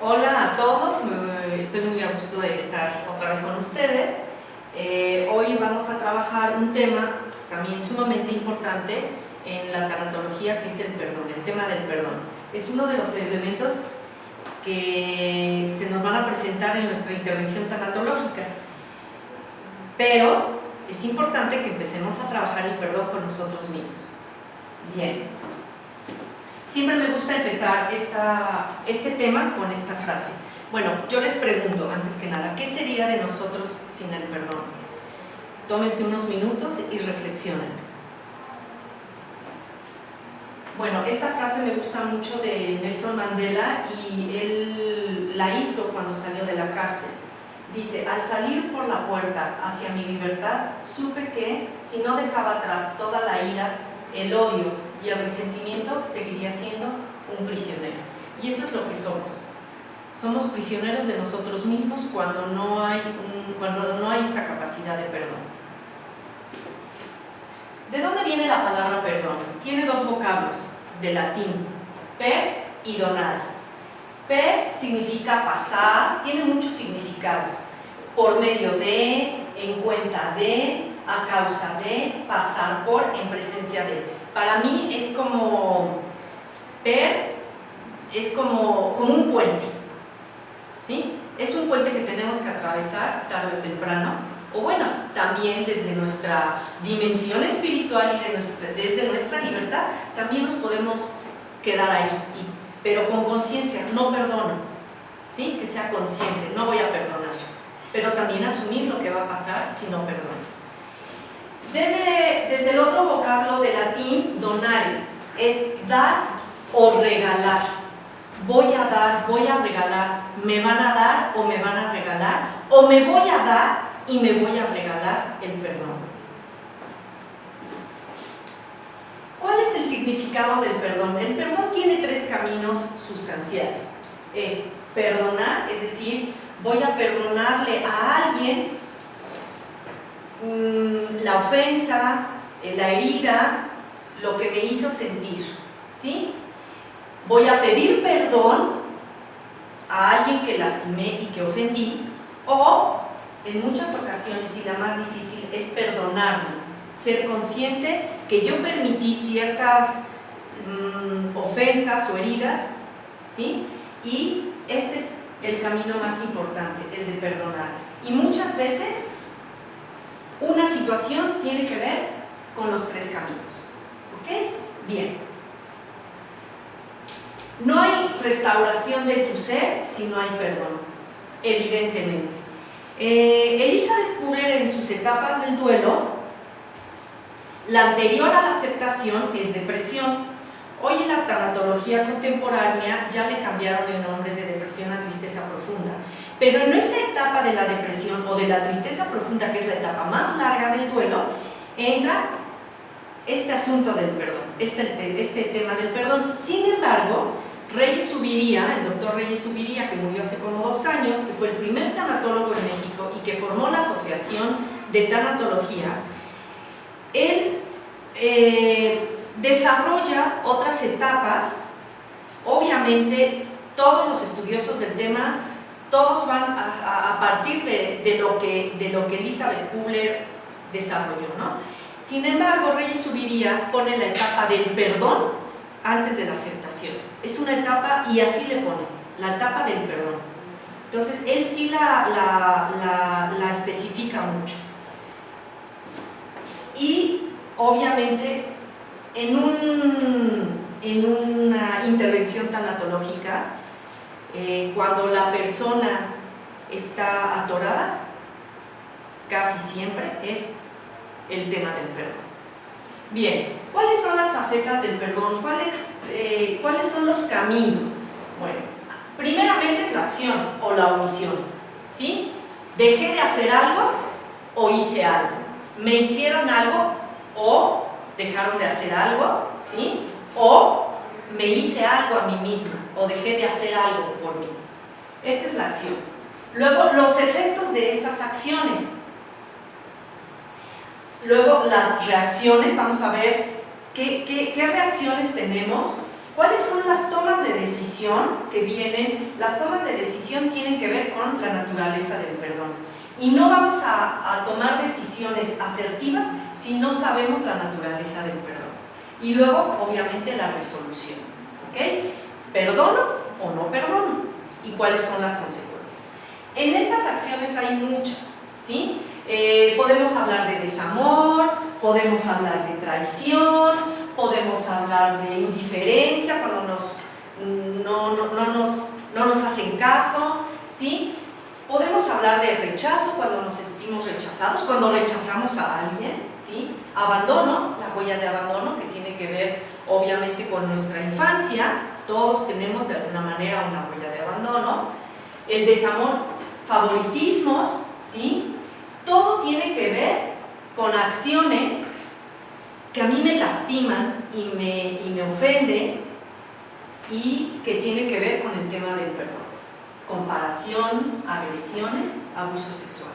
Hola a todos, estoy muy a gusto de estar otra vez con ustedes. Hoy vamos a trabajar un tema también sumamente importante en la tanatología, que es el perdón, el tema del perdón. Es uno de los elementos que se nos van a presentar en nuestra intervención tanatológica, pero es importante que empecemos a trabajar el perdón con nosotros mismos. Bien, siempre me gusta empezar este tema con esta frase. Bueno, yo les pregunto, antes que nada, ¿qué sería de nosotros sin el perdón? Tómense unos minutos y reflexionen. Bueno, esta frase me gusta mucho de Nelson Mandela y él la hizo cuando salió de la cárcel. Dice: al salir por la puerta hacia mi libertad, supe que si no dejaba atrás toda la ira, el odio y el resentimiento, seguiría siendo un prisionero. Y eso es lo que somos. Somos prisioneros de nosotros mismos cuando no hay esa capacidad de perdón. ¿De dónde viene la palabra perdón? Tiene dos vocablos de latín, per y donare. Per significa pasar, tiene muchos significados. Por medio de, en cuenta de, a causa de, pasar por, en presencia de. Para mí es como, per es como un puente, ¿sí? Es un puente que tenemos que atravesar tarde o temprano. O bueno, también desde nuestra dimensión espiritual y desde nuestra libertad, también nos podemos quedar ahí, pero con conciencia, no perdono, ¿sí? Que sea consciente, no voy a perdonar, pero también asumir lo que va a pasar si no perdono. Desde el otro vocablo de latín, donare, es dar o regalar. Voy a dar, voy a regalar, me van a dar o me van a regalar, o me voy a dar y me voy a regalar el perdón. ¿Cuál es el significado del perdón? El perdón tiene tres caminos sustanciales. Es perdonar, es decir, voy a perdonarle a alguien la ofensa, la herida, lo que me hizo sentir, ¿sí? Voy a pedir perdón a alguien que lastimé y que ofendí, o en muchas ocasiones, y la más difícil, es perdonarme, ser consciente que yo permití ciertas ofensas o heridas, ¿sí? Y este es el camino más importante, el de perdonar. Y muchas veces una situación tiene que ver con los tres caminos, ¿ok? Bien. No hay restauración de tu ser si no hay perdón, evidentemente. Elizabeth Kubler, en sus etapas del duelo, la anterior a la aceptación es depresión. Hoy en la tanatología contemporánea ya le cambiaron el nombre de depresión a tristeza profunda, pero en esa etapa de la depresión o de la tristeza profunda, que es la etapa más larga del duelo, entra este asunto del perdón, este tema del perdón. Sin embargo, Reyes Subiría, el doctor Reyes Subiría, que murió hace como 2 años, que fue el primer tanatólogo en México y que formó la Asociación de Tanatología, él desarrolla otras etapas. Obviamente todos los estudiosos del tema, todos van a partir de lo que Elizabeth Kubler desarrolló, ¿no? Sin embargo, Reyes Subiría pone la etapa del perdón antes de la aceptación. Es una etapa, y así le pone, la etapa del perdón. Entonces, él sí la especifica mucho. Y, obviamente, en una intervención tanatológica, cuando la persona está atorada, casi siempre es el tema del perdón. Bien, ¿cuáles son las facetas del perdón? ¿Cuáles son los caminos? Bueno, primeramente es la acción o la omisión, ¿sí? Dejé de hacer algo o hice algo. Me hicieron algo o dejaron de hacer algo, ¿sí? O me hice algo a mí misma o dejé de hacer algo por mí. Esta es la acción. Luego, los efectos de esas acciones. Luego, las reacciones. Vamos a ver qué reacciones tenemos ¿Cuáles son las tomas de decisión que vienen? Las tomas de decisión tienen que ver con la naturaleza del perdón. Y no vamos a tomar decisiones asertivas si no sabemos la naturaleza del perdón. Y luego, obviamente, la resolución. ¿Ok? ¿Perdono o no perdono? ¿Y cuáles son las consecuencias? En estas acciones hay muchas, ¿sí? Podemos hablar de desamor, podemos hablar de traición, podemos hablar de indiferencia cuando no nos hacen caso, ¿sí? Podemos hablar de rechazo cuando nos sentimos rechazados, cuando rechazamos a alguien, ¿sí? Abandono, la huella de abandono, que tiene que ver obviamente con nuestra infancia. Todos tenemos de alguna manera una huella de abandono. El desamor, favoritismos, ¿sí? Todo tiene que ver con acciones que a mí me lastiman y me ofenden y que tienen que ver con el tema del perdón. Comparación, agresiones, abuso sexual,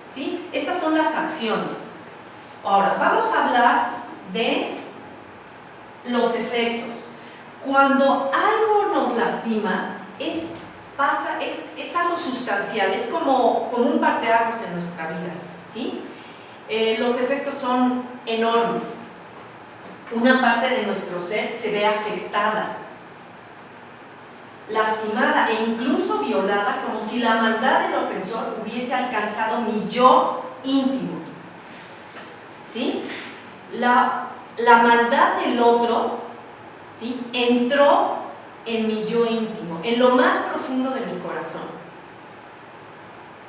¿sí? Estas son las acciones. Ahora, vamos a hablar de los efectos. Cuando algo nos lastima, es algo sustancial, es como un parteaguas en nuestra vida, ¿sí? Los efectos son enormes. Una parte de nuestro ser se ve afectada, lastimada e incluso violada, como si la maldad del ofensor hubiese alcanzado mi yo íntimo, ¿sí? La maldad del otro, ¿sí?, entró en mi yo íntimo, en lo más profundo de mi corazón.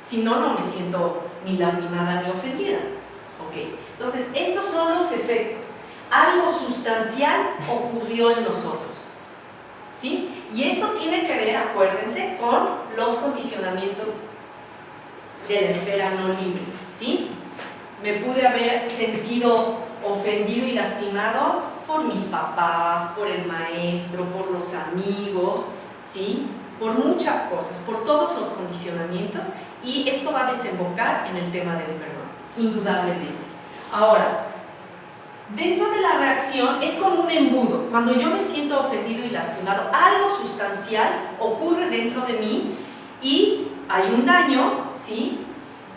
Si no, no me siento ni lastimada ni ofendida. ¿Ok? Entonces, estos son los efectos. Algo sustancial ocurrió en nosotros, ¿sí? Y esto tiene que ver, acuérdense, con los condicionamientos de la esfera no libre, ¿sí? Me pude haber sentido ofendido y lastimado por mis papás, por el maestro, por los amigos, ¿sí? Por muchas cosas, por todos los condicionamientos, y esto va a desembocar en el tema del perdón, indudablemente. Ahora, dentro de la reacción es como un embudo. Cuando yo me siento ofendido y lastimado, algo sustancial ocurre dentro de mí y hay un daño, ¿sí?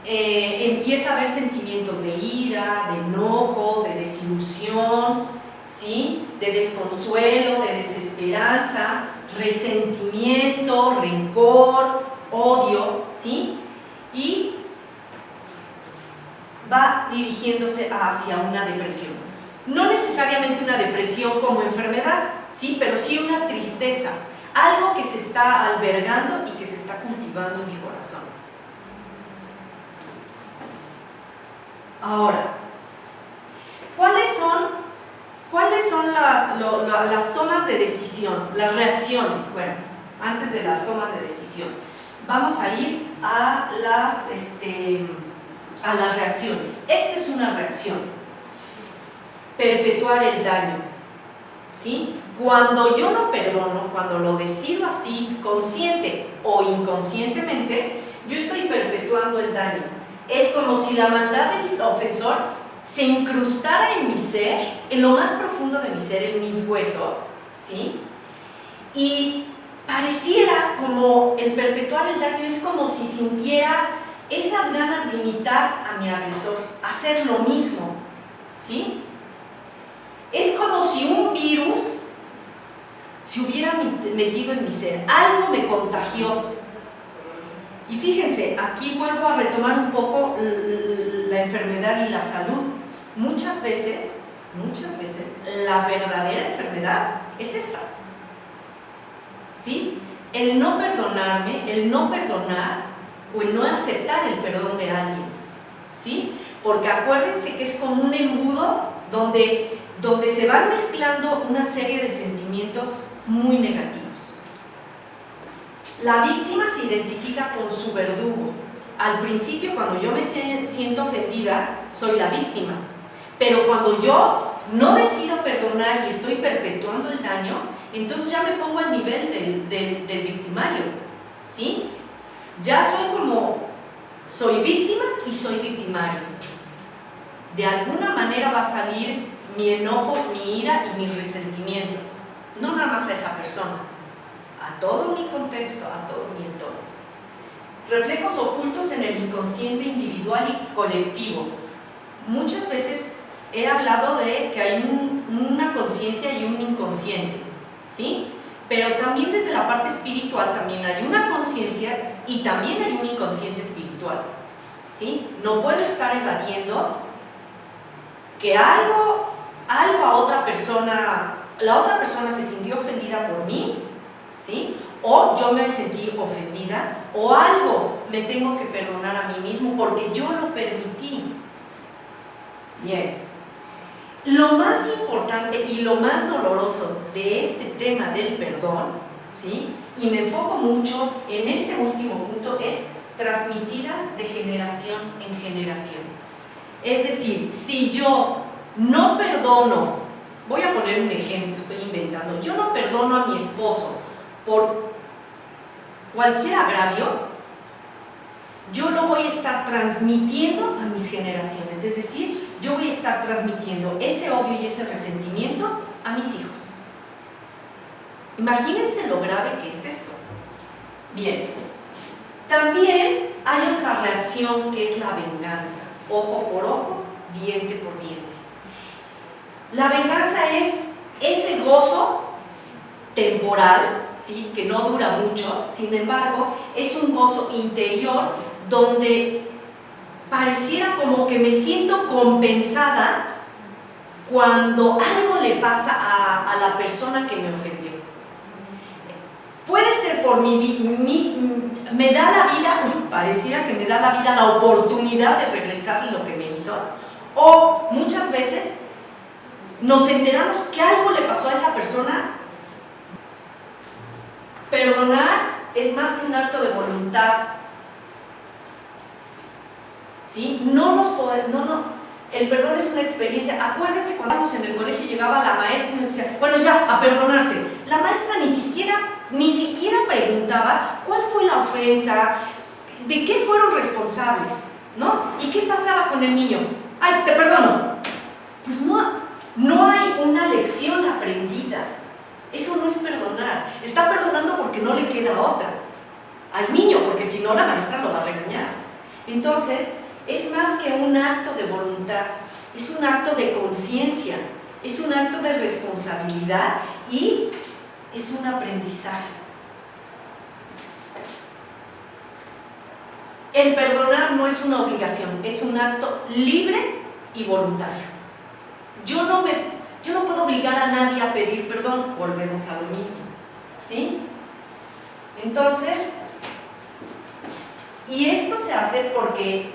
Empieza a haber sentimientos de ira, de enojo, de desilusión, ¿sí?, de desconsuelo, de desesperanza, resentimiento, rencor, odio, ¿sí? Y va dirigiéndose hacia una depresión. No necesariamente una depresión como enfermedad, ¿sí?, pero sí una tristeza, algo que se está albergando y que se está cultivando en mi corazón. Ahora, ¿cuáles son las tomas de decisión, las reacciones? Bueno, antes de las tomas de decisión, vamos a ir a las reacciones. Esta es una reacción: perpetuar el daño, ¿sí? Cuando yo no perdono, cuando lo decido así, consciente o inconscientemente, yo estoy perpetuando el daño. Es como si la maldad del ofensor se incrustara en mi ser, en lo más profundo de mi ser, en mis huesos, ¿sí? Y pareciera como el perpetuar el daño es como si sintiera esas ganas de imitar a mi agresor, hacer lo mismo, ¿sí? Es como si un virus se hubiera metido en mi ser, algo me contagió. Y fíjense, aquí vuelvo a retomar un poco la enfermedad y la salud. Muchas veces, la verdadera enfermedad es esta, ¿sí? El no perdonarme, el no perdonar o el no aceptar el perdón de alguien, ¿sí? Porque acuérdense que es como un embudo donde se van mezclando una serie de sentimientos muy negativos. La víctima se identifica con su verdugo. Al principio, cuando yo me siento ofendida, soy la víctima. Pero cuando yo no decido perdonar y estoy perpetuando el daño, entonces ya me pongo al nivel del victimario, ¿sí? Ya soy víctima y soy victimario. De alguna manera va a salir mi enojo, mi ira y mi resentimiento, no nada más a esa persona, a todo mi contexto, a todo mi entorno. Reflejos ocultos en el inconsciente individual y colectivo. Muchas veces he hablado de que hay una conciencia y un inconsciente, ¿sí? Pero también desde la parte espiritual también hay una conciencia y también hay un inconsciente espiritual, ¿sí? No puedo estar evadiendo que algo a otra persona, la otra persona se sintió ofendida por mí, ¿sí? O yo me sentí ofendida, o algo me tengo que perdonar a mí mismo porque yo lo permití. Bien, lo más importante y lo más doloroso de este tema del perdón, ¿sí? Y me enfoco mucho en este último punto, es transmitidas de generación en generación. Es decir, si yo no perdono, voy a poner un ejemplo, estoy inventando, yo no perdono a mi esposo por cualquier agravio, yo lo voy a estar transmitiendo a mis generaciones, es decir, yo voy a estar transmitiendo ese odio y ese resentimiento a mis hijos. Imagínense lo grave que es esto. Bien, también hay otra reacción que es la venganza, ojo por ojo, diente por diente. La venganza es ese gozo temporal, ¿sí? Que no dura mucho, sin embargo, es un gozo interior donde pareciera como que me siento compensada cuando algo le pasa a la persona que me ofendió. Puede ser por me da la vida, pareciera que me da la vida la oportunidad de regresarle lo que me hizo, o muchas veces nos enteramos que algo le pasó a esa persona. Perdonar es más que un acto de voluntad, ¿sí? El perdón es una experiencia. Acuérdense cuando íbamos en el colegio, llegaba la maestra y nos decía, bueno, ya, a perdonarse. La maestra ni siquiera preguntaba cuál fue la ofensa, de qué fueron responsables, ¿no? ¿Y qué pasaba con el niño? ¡Ay, te perdono! Pues no hay una lección aprendida. Eso no es perdonar. Está perdonando porque no le queda otra al niño, porque si no la maestra lo va a regañar. Entonces, es más que un acto de voluntad, es un acto de conciencia, es un acto de responsabilidad y es un aprendizaje. El perdonar no es una obligación, es un acto libre y voluntario. Yo no puedo obligar a nadie a pedir perdón, volvemos a lo mismo, ¿sí? Entonces, y esto se hace porque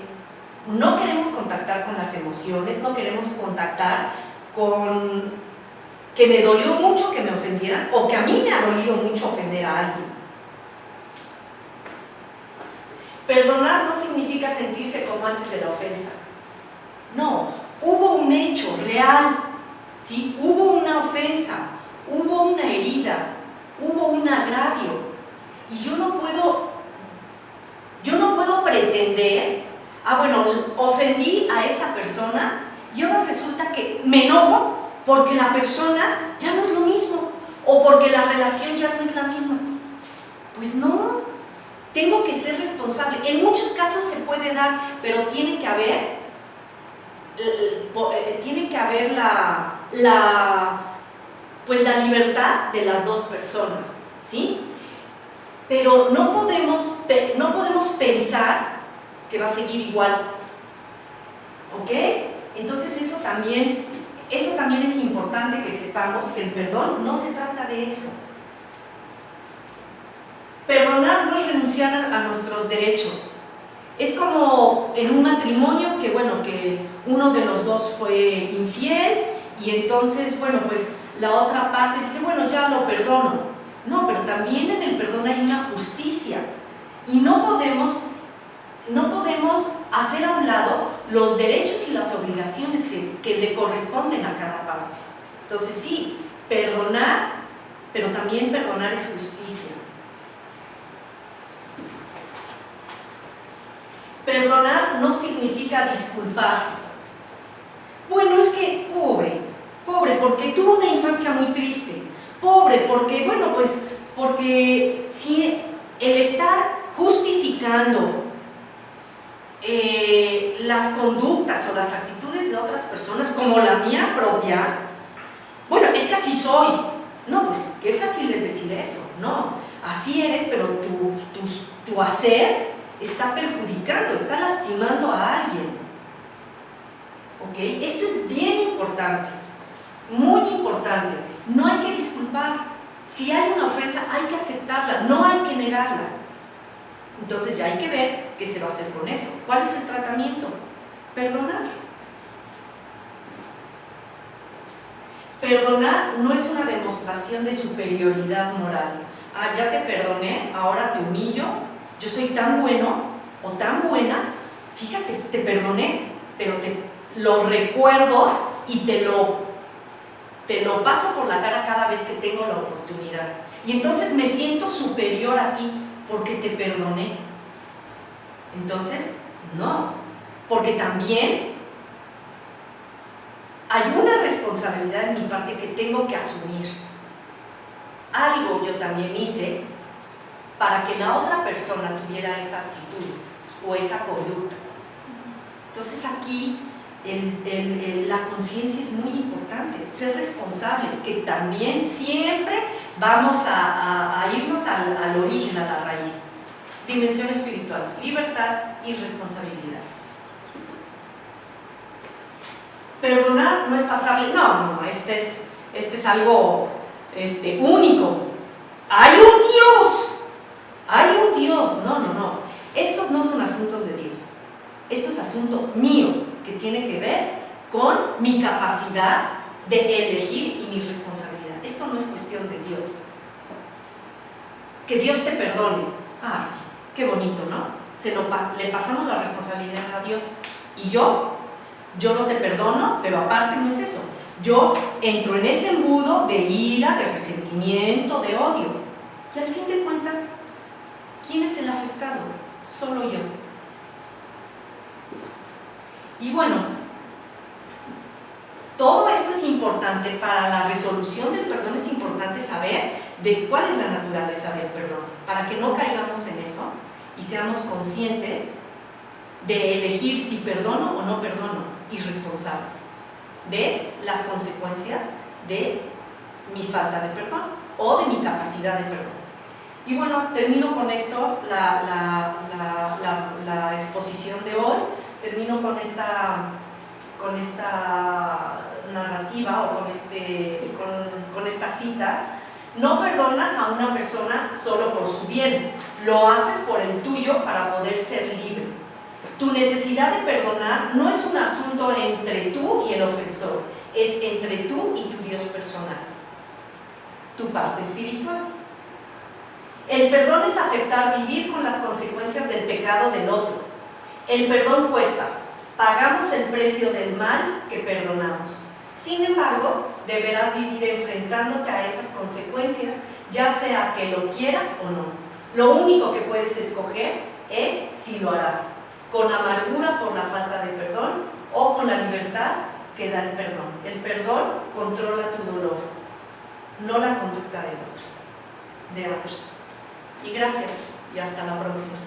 no queremos contactar con las emociones, no queremos contactar con que me dolió mucho que me ofendieran o que a mí me ha dolido mucho ofender a alguien. Perdonar no significa sentirse como antes de la ofensa. No, hubo un hecho real, ¿sí? Hubo una ofensa, hubo una herida, hubo un agravio. Y yo no puedo pretender, bueno, ofendí a esa persona y ahora resulta que me enojo porque la persona ya no es lo mismo o porque la relación ya no es la misma. Pues no, tengo que ser responsable. En muchos casos se puede dar, pero tiene que haber la libertad de las dos personas, ¿sí? Pero no podemos pensar que va a seguir igual, ¿ok? Entonces eso también es importante que sepamos que el perdón no se trata de eso. Perdonar no es renunciar a nuestros derechos. Es como en un matrimonio que uno de los dos fue infiel y entonces, pues la otra parte dice, ya lo perdono. No, pero también en el perdón hay una justicia y no podemos hacer a un lado los derechos y las obligaciones que le corresponden a cada parte. Entonces sí, perdonar, pero también perdonar es justicia. Perdonar no significa disculpar. Bueno, es que pobre, porque tuvo una infancia muy triste, Pobre, porque, bueno, pues, porque si el estar justificando las conductas o las actitudes de otras personas como la mía propia, bueno, es que así soy. No, pues qué fácil es decir eso. No, así eres, pero tu hacer está perjudicando, está lastimando a alguien. ¿Ok? Esto es bien importante, muy importante. No hay que disculpar. Si hay una ofensa, hay que aceptarla, no hay que negarla. Entonces ya hay que ver qué se va a hacer con eso. ¿Cuál es el tratamiento? Perdonar. Perdonar no es una demostración de superioridad moral. Ah, ya te perdoné, ahora te humillo, yo soy tan bueno o tan buena, fíjate, te perdoné, pero te lo recuerdo y te lo paso por la cara cada vez que tengo la oportunidad. Y entonces me siento superior a ti porque te perdoné. Entonces, no, porque también hay una responsabilidad en mi parte que tengo que asumir. Algo yo también hice para que la otra persona tuviera esa actitud o esa conducta. Entonces aquí la conciencia es muy importante, ser responsables, que también siempre vamos a irnos al origen, a la raíz. Dimensión espiritual, libertad y responsabilidad. Perdonar no es pasarle, no, este es algo único. ¡Hay un Dios! No. Estos no son asuntos de Dios. Esto es asunto mío, que tiene que ver con mi capacidad de elegir y mi responsabilidad. Esto no es cuestión de Dios. Que Dios te perdone. Ah, sí, qué bonito, ¿no? Le pasamos la responsabilidad a Dios. Y yo no te perdono, pero aparte no es eso. Yo entro en ese embudo de ira, de resentimiento, de odio. Y al fin de cuentas, ¿quién es el afectado? Solo yo. Y bueno, todo esto es importante para la resolución del perdón. Es importante saber de cuál es la naturaleza del perdón, para que no caigamos en eso y seamos conscientes de elegir si perdono o no perdono, y responsables de las consecuencias de mi falta de perdón o de mi capacidad de perdón. Y bueno, termino con esto la exposición de hoy. Termino con esta narrativa o con esta cita. No perdonas a una persona solo por su bien, lo haces por el tuyo para poder ser libre. Tu necesidad de perdonar no es un asunto entre tú y el ofensor, es entre tú y tu Dios personal, tu parte espiritual. El perdón es aceptar vivir con las consecuencias del pecado del otro. El perdón cuesta, pagamos el precio del mal que perdonamos. Sin embargo, deberás vivir enfrentándote a esas consecuencias, ya sea que lo quieras o no. Lo único que puedes escoger es si lo harás, con amargura por la falta de perdón o con la libertad que da el perdón. El perdón controla tu dolor, no la conducta del otro, de others. Y gracias, y hasta la próxima.